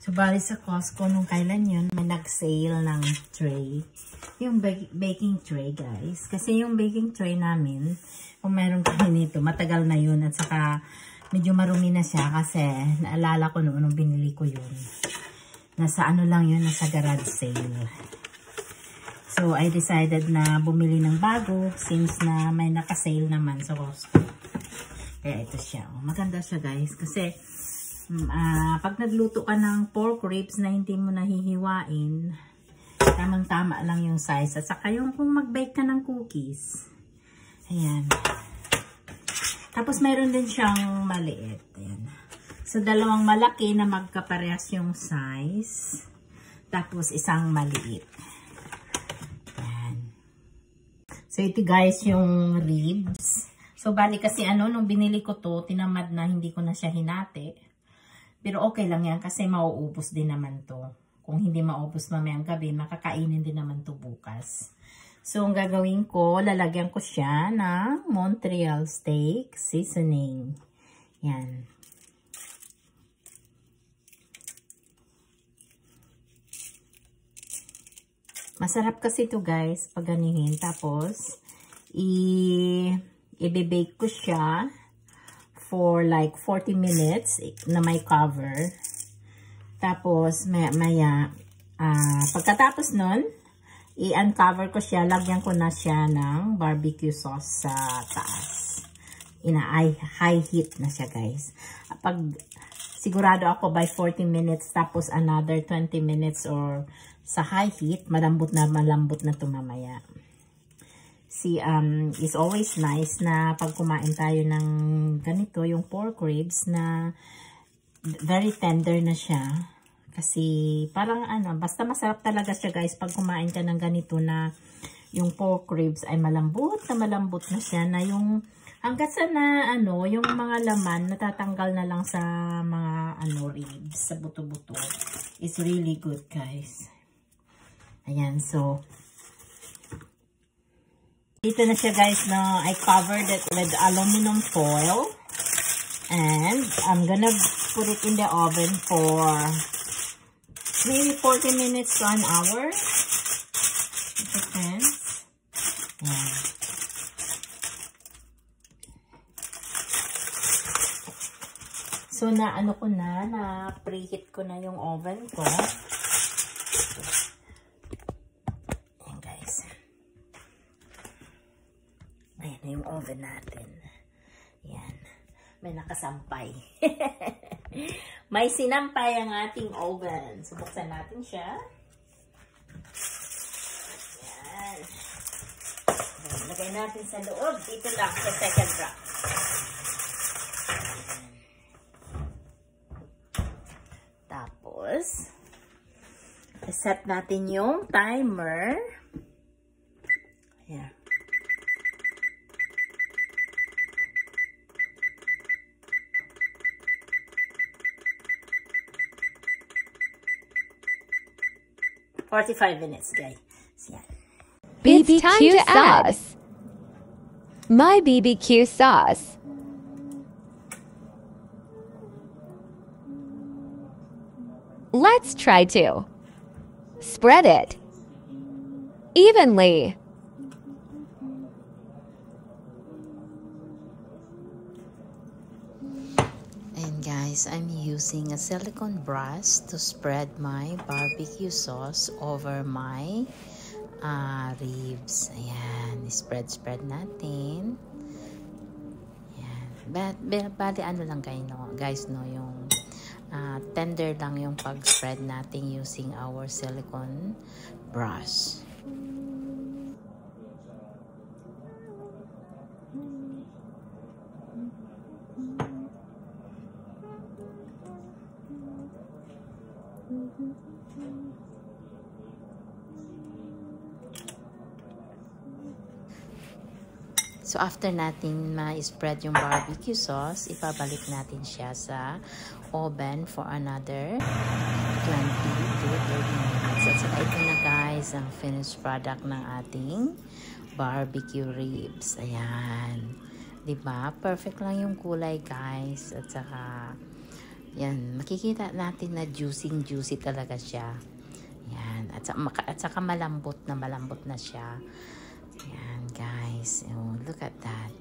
So, bali sa Costco, nung kailan yun, may nag-sale ng tray. Yung baking tray, guys. Kasi yung baking tray namin, kung meron kayo nito, matagal na yun. At saka, medyo marumi na siya kasi naalala ko noon nung binili ko yun. Nasa ano lang yun, nasa garage sale. So, I decided na bumili ng bago since na may naka-sale naman sa Costco. Kaya ito siya. Maganda siya, guys. Kasi, pag nagluto ka ng pork ribs na hindi mo nahihiwain, tamang-tama lang yung size. At saka yung kung mag-bake ka ng cookies. Ayan. Tapos mayroon din siyang maliit. Ayan. So, dalawang malaki na magkaparehas yung size. Tapos isang maliit. Ayan. So, ito guys yung ribs. So, bali kasi nung binili ko to, tinamad na hindi ko na siya hinati. Pero okay lang yan kasi mauubos din naman to. Kung hindi maubos mamayang gabi, makakainin din naman to bukas. So, ang gagawin ko, lalagyan ko siya ng Montreal steak seasoning. Yan. Masarap kasi to guys, pag ganihin. Tapos, i-bake ko siya for like 40 minutes na may cover. Tapos, pagkatapos nun, i-uncover ko siya. Lagyan ko na siya ng barbecue sauce sa taas. High heat na siya, guys. Pag sigurado ako by 40 minutes, tapos another 20 minutes or sa high heat, malambot na ito mamaya. See, it's always nice na pag kumain tayo ng ganito, yung pork ribs na very tender na siya. Kasi parang basta masarap talaga siya guys pag kumain ka ng ganito na yung pork ribs ay malambot na siya na yung hanggat sa yung mga laman natatanggal na lang sa mga ribs, sa buto-buto. It's really good guys. Ayan, so dito na siya guys na I covered it with aluminum foil. And I'm gonna put it in the oven for maybe 40 minutes to an hour. It depends. Yeah. So, ko na preheat ko na yung oven ko. Ayan guys. Ayan na yung oven natin. Ayan. May nakasampay. May sinampay ang ating oven. Subuksan natin siya. Ayan. Lagay natin sa loob. Dito lang sa second rack. Tapos, set natin yung timer. Ayan. For 45 minutes, guys. Yeah. BBQ sauce. My BBQ sauce. Let's try to spread it evenly. Guys, I'm using a silicone brush to spread my barbecue sauce over my ribs. Ayan, spread natin. Ayan. Bali lang guys, yung tender lang yung pag-spread natin using our silicone brush. So, after natin ma-spread yung barbecue sauce, ipabalik natin siya sa oven for another 20 to 30 minutes. At saka ito na guys, ang finished product ng ating barbecue ribs. Ayan. Diba? Perfect lang yung kulay guys. At saka Yan, makikita natin na juicy talaga siya. Yan, at saka malambot na siya. Yan, guys. Oh, look at that.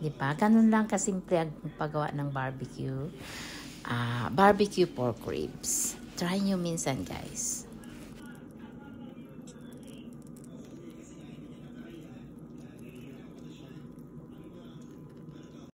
Diba? Ganun lang kasimple ang paggawa ng barbecue. Barbecue pork ribs. Try nyo minsan, guys.